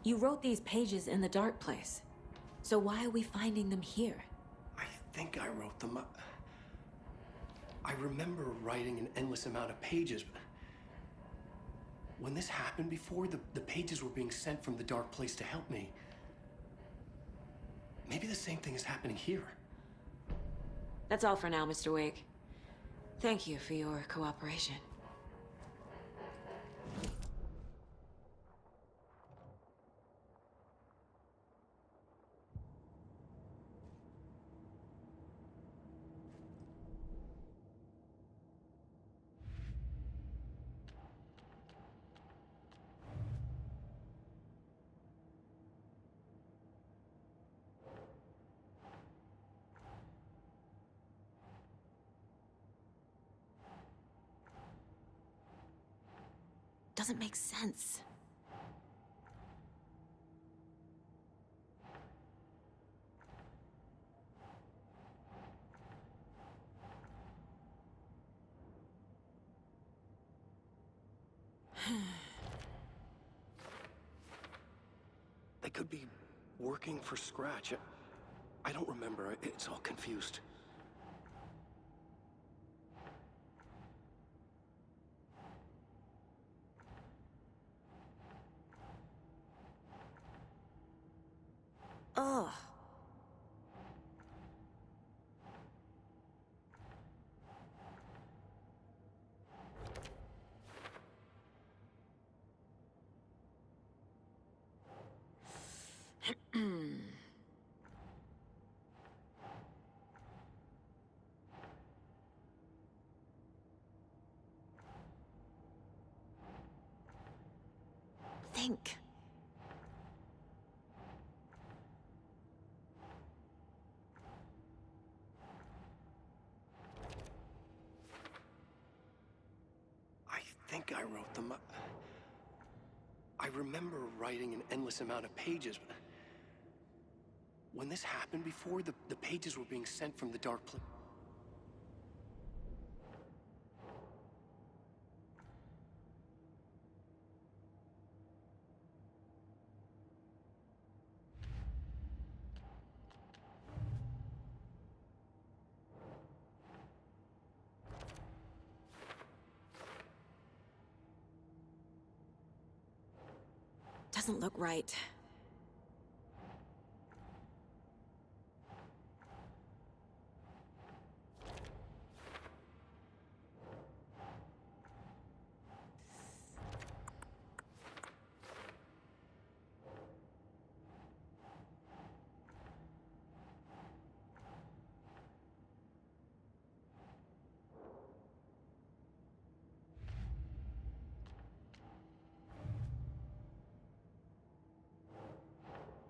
You wrote these pages in the dark place. So why are we finding them here? I think I wrote them. I remember writing an endless amount of pages. When this happened before, the pages were being sent from the dark place to help me. Maybe the same thing is happening here. That's all for now, Mr. Wake. Thank you for your cooperation. Doesn't make sense. They could be working for Scratch. I don't remember. It's all confused. Ugh. Think. I think I wrote them. I remember writing an endless amount of pages. When this happened before, the pages were being sent from the dark place. Doesn't look right.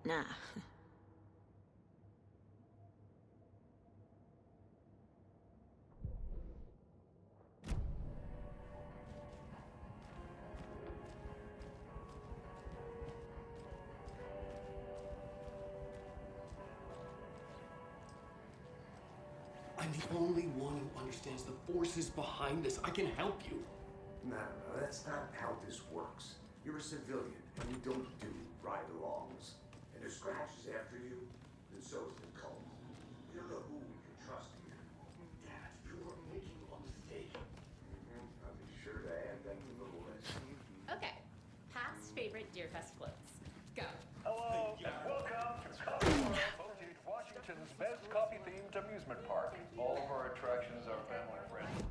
Nah. I'm the only one who understands the forces behind this. I can help you. No, that's not how this works. You're a civilian, and you don't do ride-alongs. And if Scratch is after you, then so is the cult. We don't know who we can trust here. Dad, you are making a mistake. I'll be sure to add that to the list. Okay, past favorite Deerfest floats. Go. Hello, and welcome to Coffee World, Washington's best coffee-themed amusement park. All of our attractions are family friendly.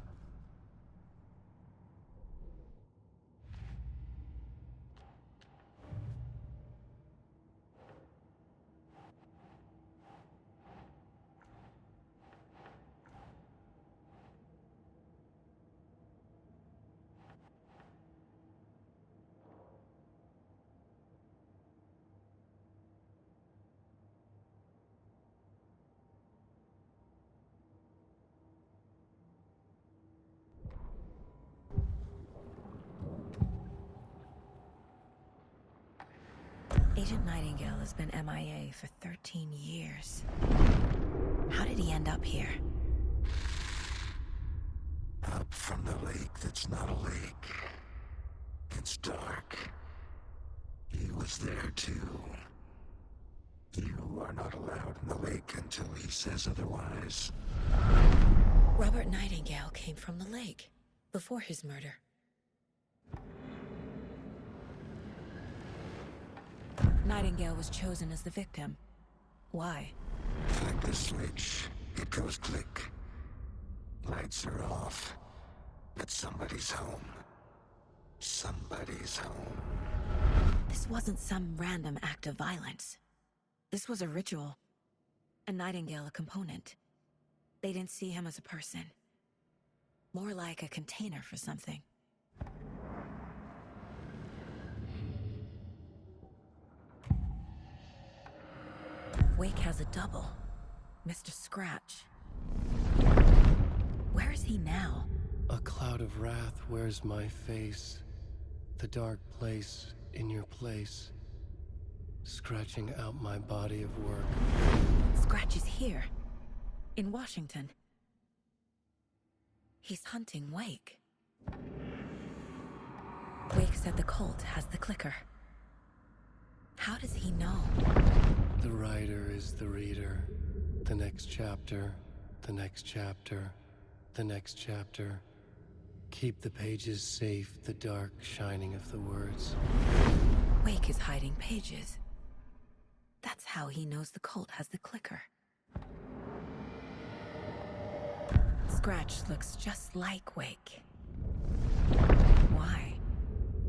Agent Nightingale has been MIA for 13 years. How did he end up here? Up from the lake that's not a lake. It's dark. He was there too. You are not allowed in the lake until he says otherwise. Robert Nightingale came from the lake before his murder. Nightingale was chosen as the victim. Why? Flick the switch. It goes click. Lights are off. But somebody's home. Somebody's home. This wasn't some random act of violence. This was a ritual. A Nightingale a component. They didn't see him as a person. More like a container for something. Wake has a double. Mr. Scratch. Where is he now? A cloud of wrath wears my face. The dark place in your place. Scratching out my body of work. Scratch is here. In Washington. He's hunting Wake. Wake said the cult has the clicker. How does he know? The writer is the reader. The next chapter, the next chapter, the next chapter. Keep the pages safe, the dark shining of the words. Wake is hiding pages. That's how he knows the cult has the clicker. Scratch looks just like Wake. Why?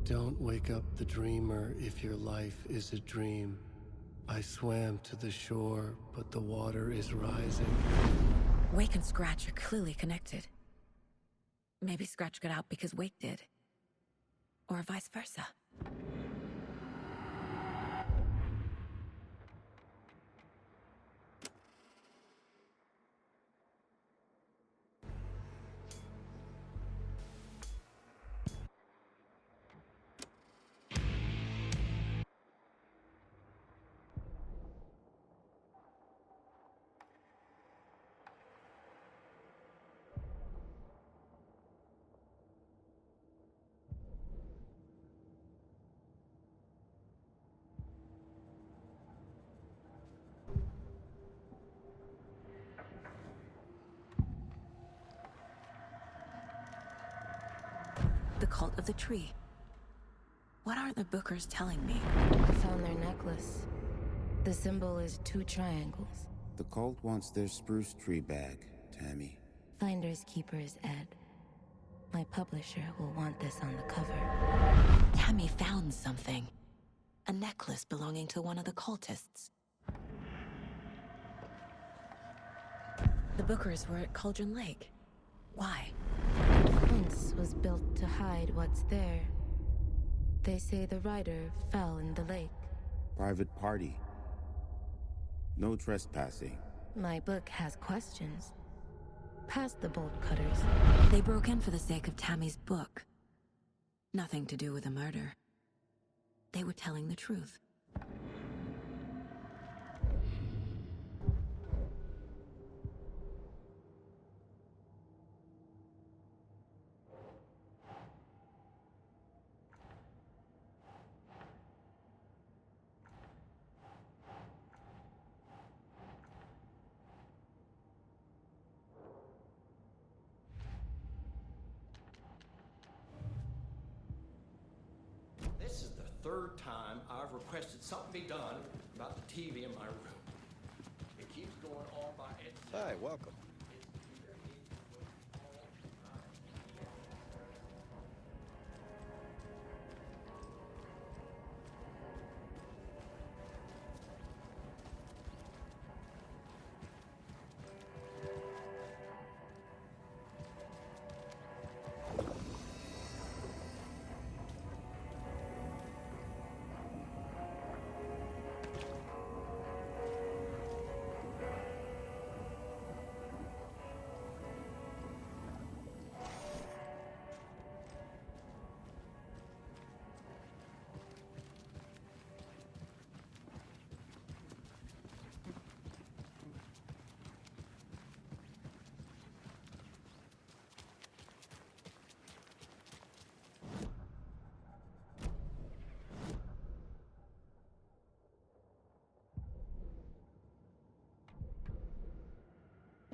Don't wake up the dreamer if your life is a dream. I swam to the shore, but the water is rising. Wake and Scratch are clearly connected. Maybe Scratch got out because Wake did. Or vice versa. The cult of the tree. What aren't the Bookers telling me? I found their necklace. The symbol is 2 triangles. The cult wants their spruce tree back, Tammy. Finders keepers, Ed. My publisher will want this on the cover. Tammy found something. A necklace belonging to one of the cultists. The Bookers were at Cauldron Lake. Why? The fence was built to hide what's there. They say the rider fell in the lake. Private party. No trespassing. My book has questions. Past the bolt cutters. They broke in for the sake of Tammy's book. Nothing to do with a murder. They were telling the truth. This is the third time I've requested something be done about the TV in my room. It keeps going on by itself. Hi, welcome.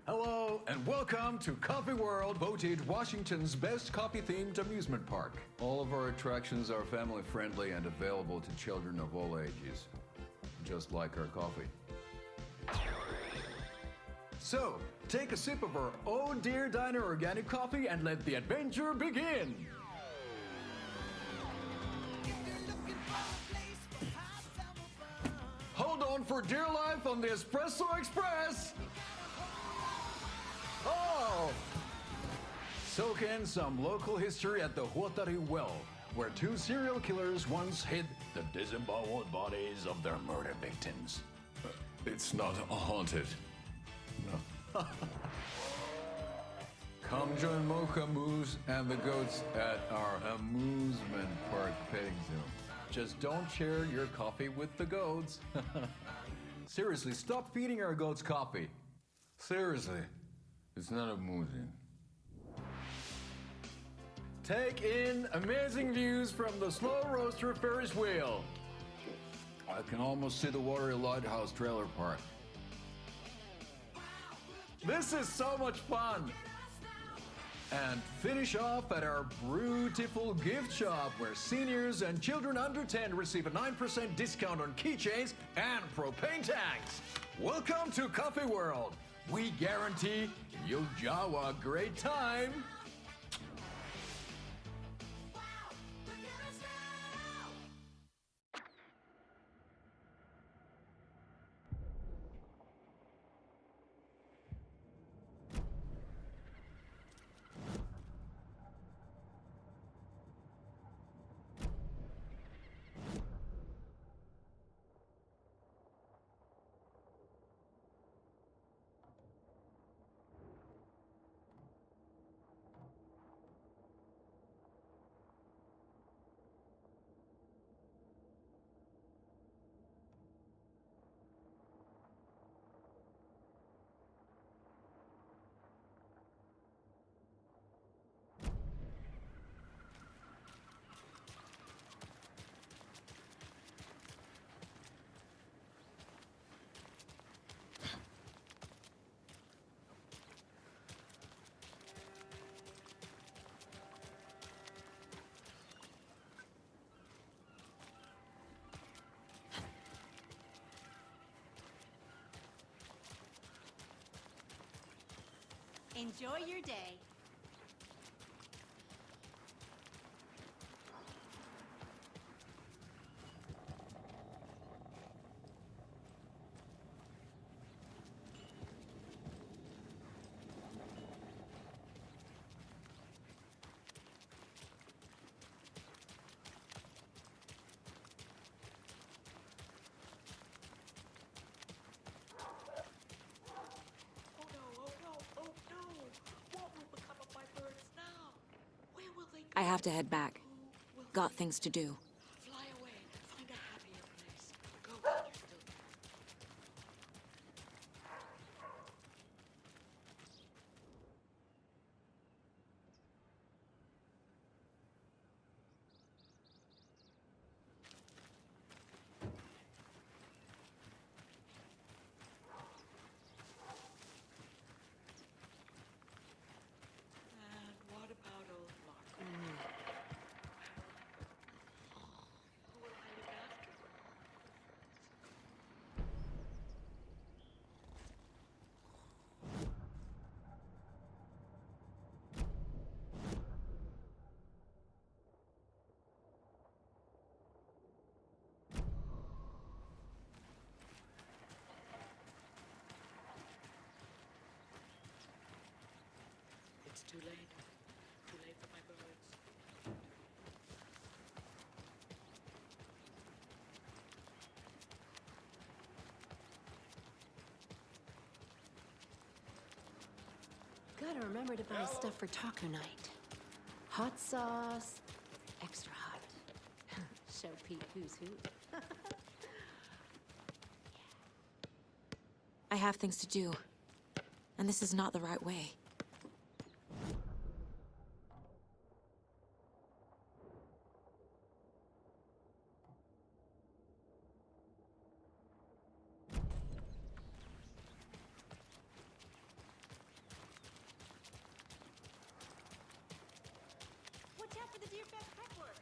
Hello, and welcome to Coffee World, voted Washington's best coffee-themed amusement park. All of our attractions are family-friendly and available to children of all ages, just like our coffee. So, take a sip of our Oh Dear Diner organic coffee and let the adventure begin! Hold on for dear life on the Espresso Express! Oh! Soak in some local history at the Huatari Well, where two serial killers once hid the disemboweled bodies of their murder victims. It's not haunted. No. Come join Mocha Moose and the goats at our amusement park petting zoo. Just don't share your coffee with the goats. Seriously, stop feeding our goats coffee. Seriously. It's not amusing. Take in amazing views from the Slow Roaster Ferris wheel. I can almost see the Watery Lighthouse trailer park. This is so much fun! And finish off at our beautiful gift shop where seniors and children under 10 receive a 9% discount on keychains and propane tanks. Welcome to Coffee World. We guarantee you'll have a great time. Enjoy your day. have to head back. Got things to do. Fly away. Find a happier place. Go while you still can. And what about old Mark? Who will I look after? It's too late. Too late for my birds. Gotta remember to buy stuff for taco night. Hot sauce, extra hot. Show Pete who's who. I have things to do. And this is not the right way. Watch out for the deer fest pipework.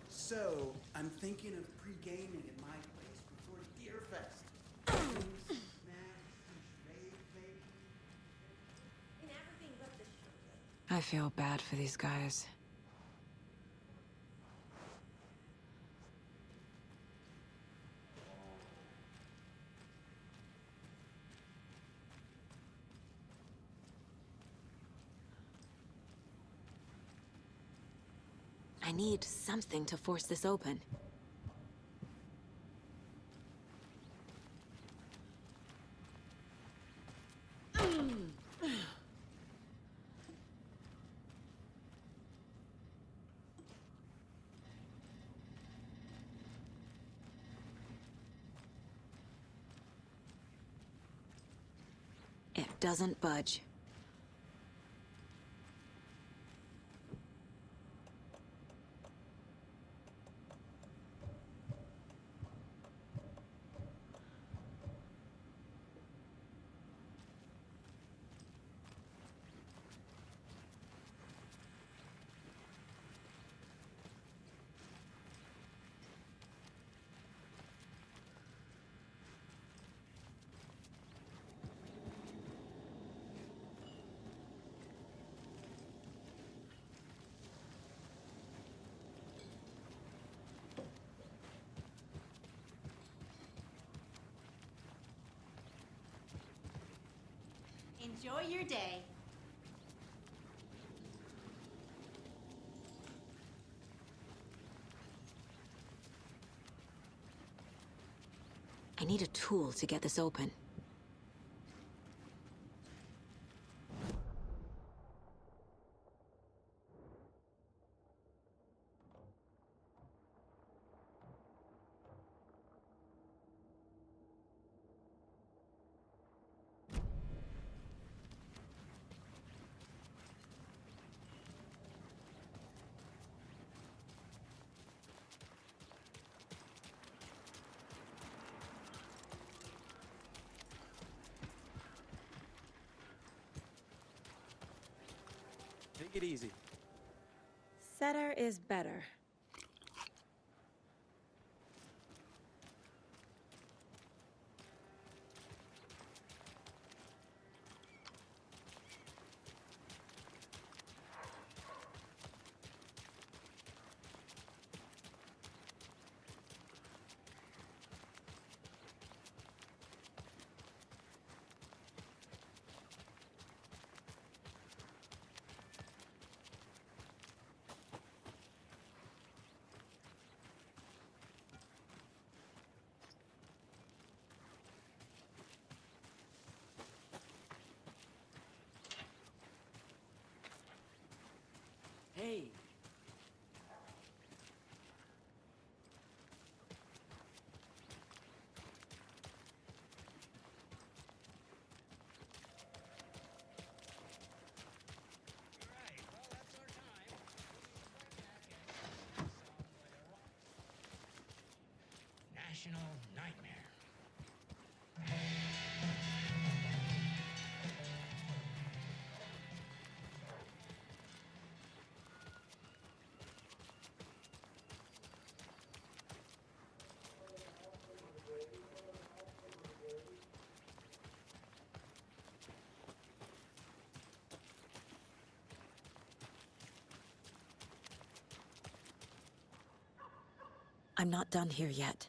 So, I'm thinking of pre-gaming at my place before Deer Fest. Drinks, snacks, charades, maybe. In everything but the charade. I feel bad for these guys. I need something to force this open. It doesn't budge. Enjoy your day. I need a tool to get this open. Take it easy. Setter is better. Hey, National nightmare. I'm not done here yet.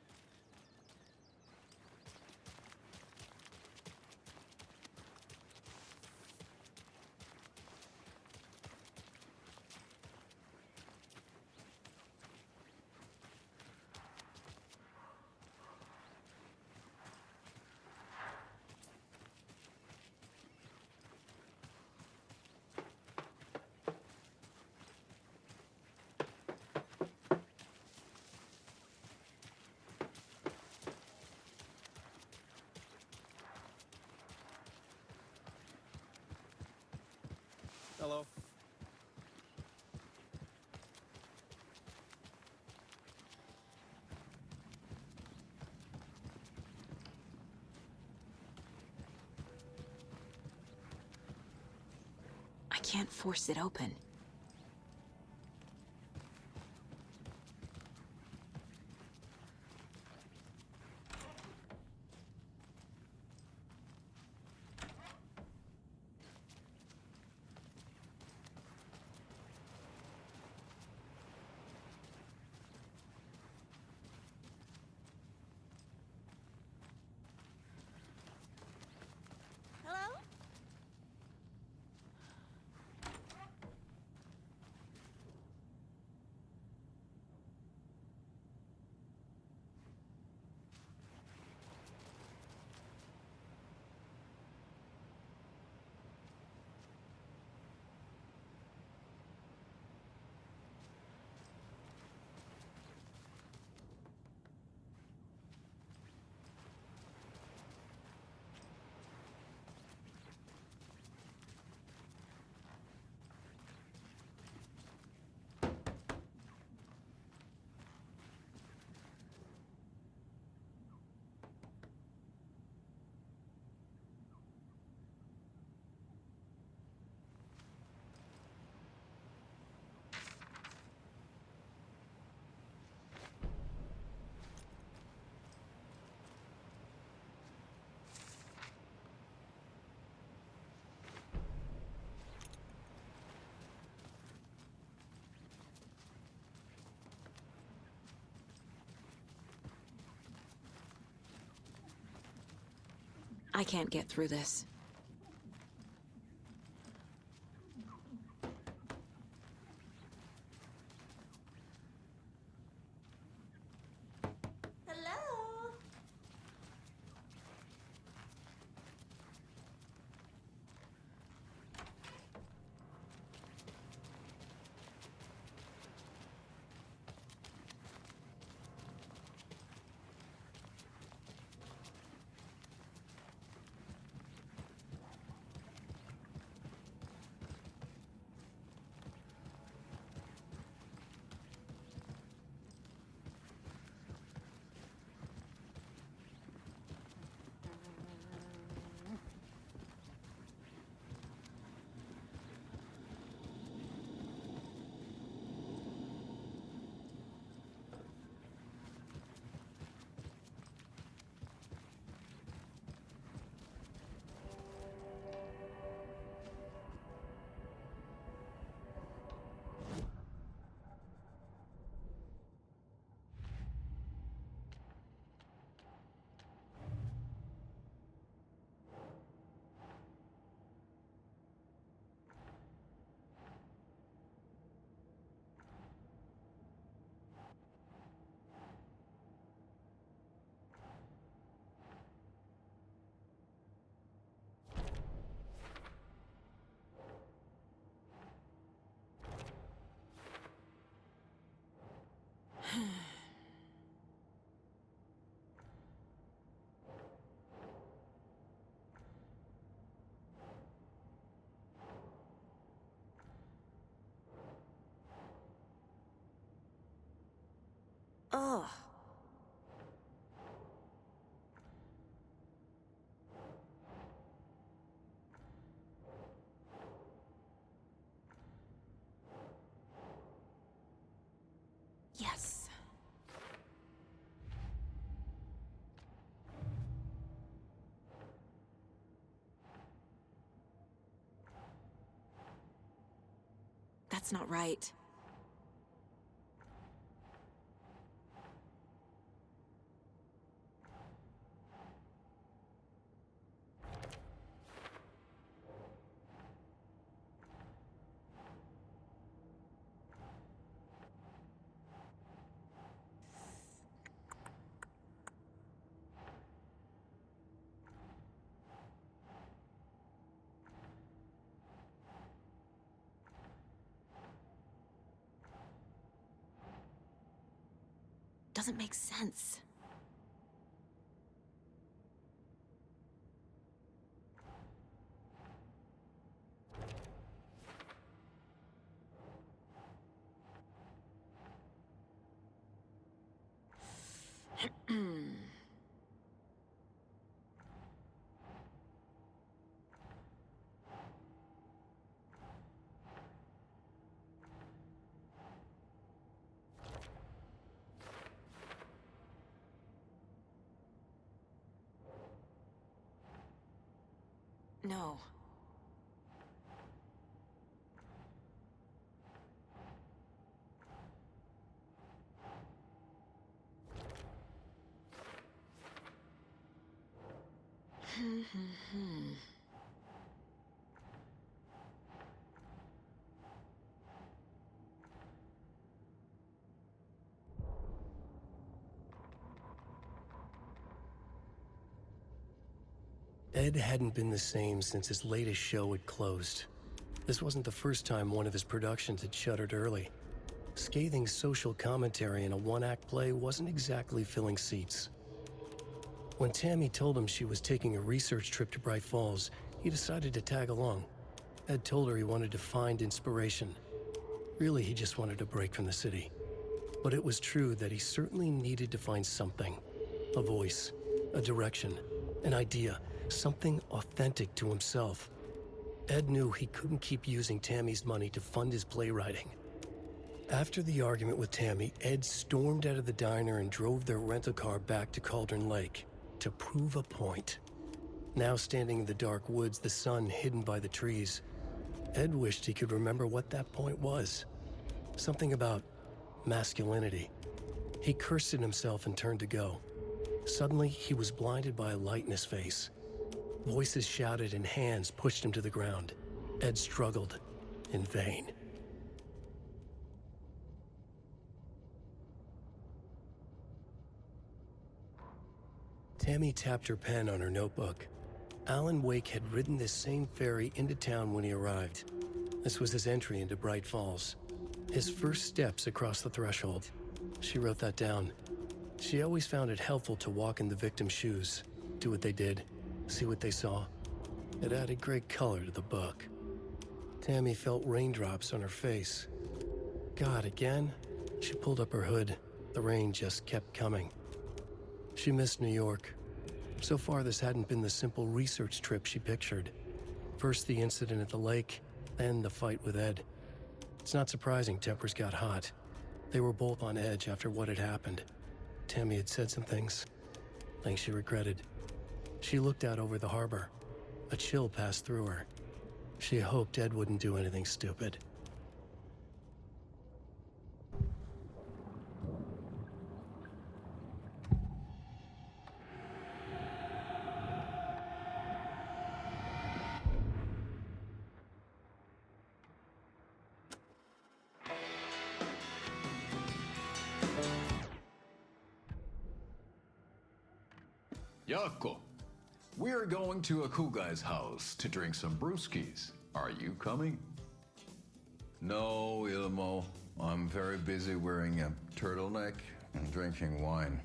Hello. I can't force it open. Hello? I can't get through this. Hello? Oh. Yes. That's not right. Doesn't make sense. No. Ed hadn't been the same since his latest show had closed. This wasn't the first time one of his productions had shuttered early. Scathing social commentary in a one-act play wasn't exactly filling seats. When Tammy told him she was taking a research trip to Bright Falls, he decided to tag along. Ed told her he wanted to find inspiration. Really, he just wanted a break from the city. But it was true that he certainly needed to find something. A voice, a direction, an idea, something authentic to himself. Ed knew he couldn't keep using Tammy's money to fund his playwriting. After the argument with Tammy, Ed stormed out of the diner and drove their rental car back to Cauldron Lake to prove a point. Now standing in the dark woods, the sun hidden by the trees, Ed wished he could remember what that point was. Something about masculinity. He cursed at himself and turned to go. Suddenly, he was blinded by a light in his face. Voices shouted and hands pushed him to the ground. Ed struggled, in vain. Tammy tapped her pen on her notebook. Alan Wake had ridden this same ferry into town when he arrived. This was his entry into Bright Falls. His first steps across the threshold. She wrote that down. She always found it helpful to walk in the victim's shoes, do what they did, see what they saw. It added great color to the book. Tammy felt raindrops on her face. God, again? She pulled up her hood. The rain just kept coming. She missed New York. So far, this hadn't been the simple research trip she pictured. First the incident at the lake, then the fight with Ed. It's not surprising tempers got hot. They were both on edge after what had happened. Tammy had said some things she regretted. She looked out over the harbor. A chill passed through her. She hoped Ed wouldn't do anything stupid. Yako, we're going to a cool guy's house to drink some brewskis. Are you coming? No, Ilmo. I'm very busy wearing a turtleneck and drinking wine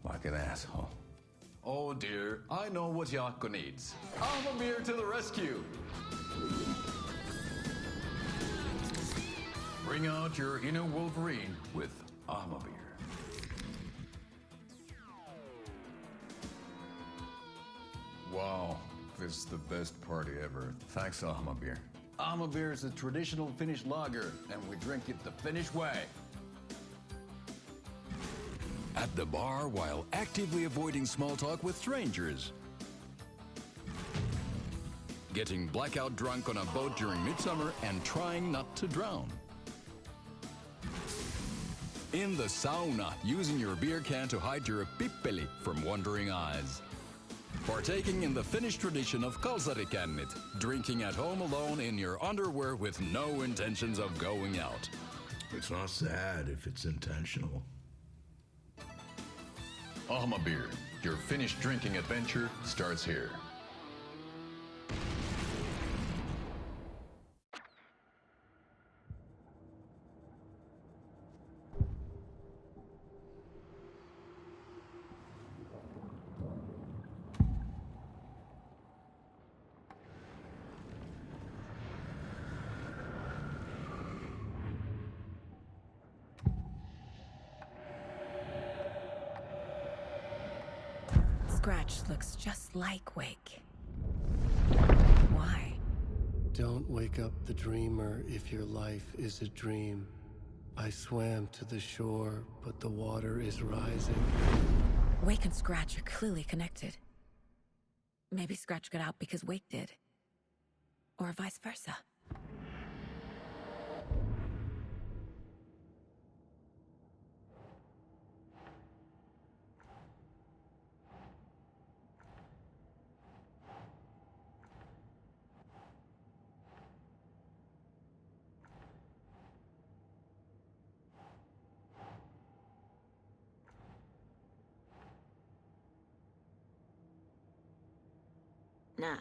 like an asshole. Oh dear, I know what Yako needs. Amamir to the rescue! Bring out your inner Wolverine with Amamir. Wow, this is the best party ever. Thanks, Ahma beer. Ahma beer is a traditional Finnish lager, and we drink it the Finnish way. At the bar while actively avoiding small talk with strangers. Getting blackout drunk on a boat during midsummer and trying not to drown. In the sauna, using your beer can to hide your pippeli from wandering eyes. Partaking in the Finnish tradition of kalsarikännit, drinking at home alone in your underwear with no intentions of going out. It's not sad if it's intentional. Ahma beer, your Finnish drinking adventure starts here. Scratch looks just like Wake. Why? Don't wake up the dreamer if your life is a dream. I swam to the shore, but the water is rising. Wake and Scratch are clearly connected. Maybe Scratch got out because Wake did. Or vice versa. Nah.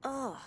Oh.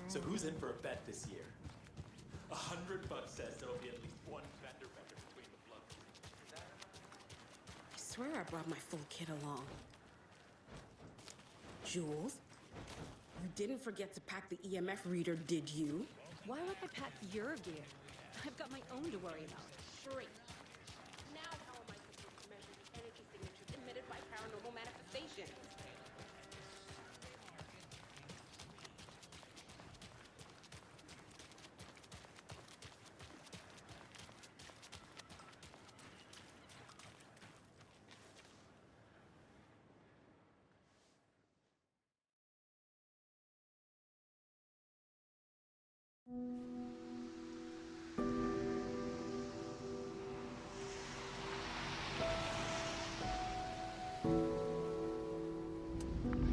So who's in for a bet this year? $100 says there'll be at least one fender bender between the blokes. I swear I brought my full kit along. Jules, you didn't forget to pack the EMF reader, did you? Why would I pack your gear? I've got my own to worry about. Great. Now how am I supposed to measure the energy signatures emitted by paranormal manifestations?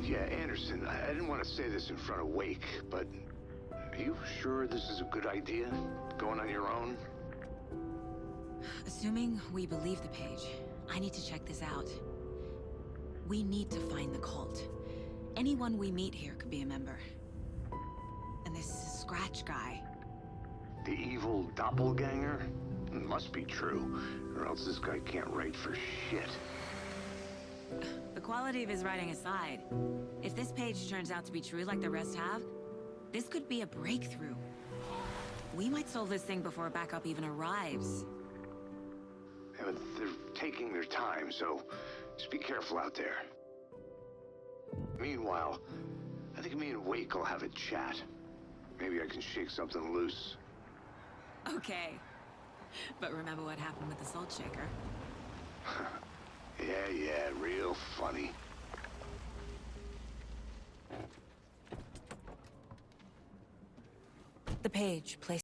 Yeah, Anderson, I didn't want to say this in front of Wake, but are you sure this is a good idea? Going on your own? Assuming we believe the page, I need to check this out. We need to find the cult. Anyone we meet here could be a member. And this Scratch guy. The evil doppelganger? Must be true, or else this guy can't write for shit. The quality of his writing aside, if this page turns out to be true like the rest have, this could be a breakthrough. We might solve this thing before backup even arrives. Yeah, but they're taking their time, so just be careful out there. Meanwhile, I think me and Wake will have a chat. Maybe I can shake something loose. Okay. But remember what happened with the salt shaker? Yeah, real funny. The page, place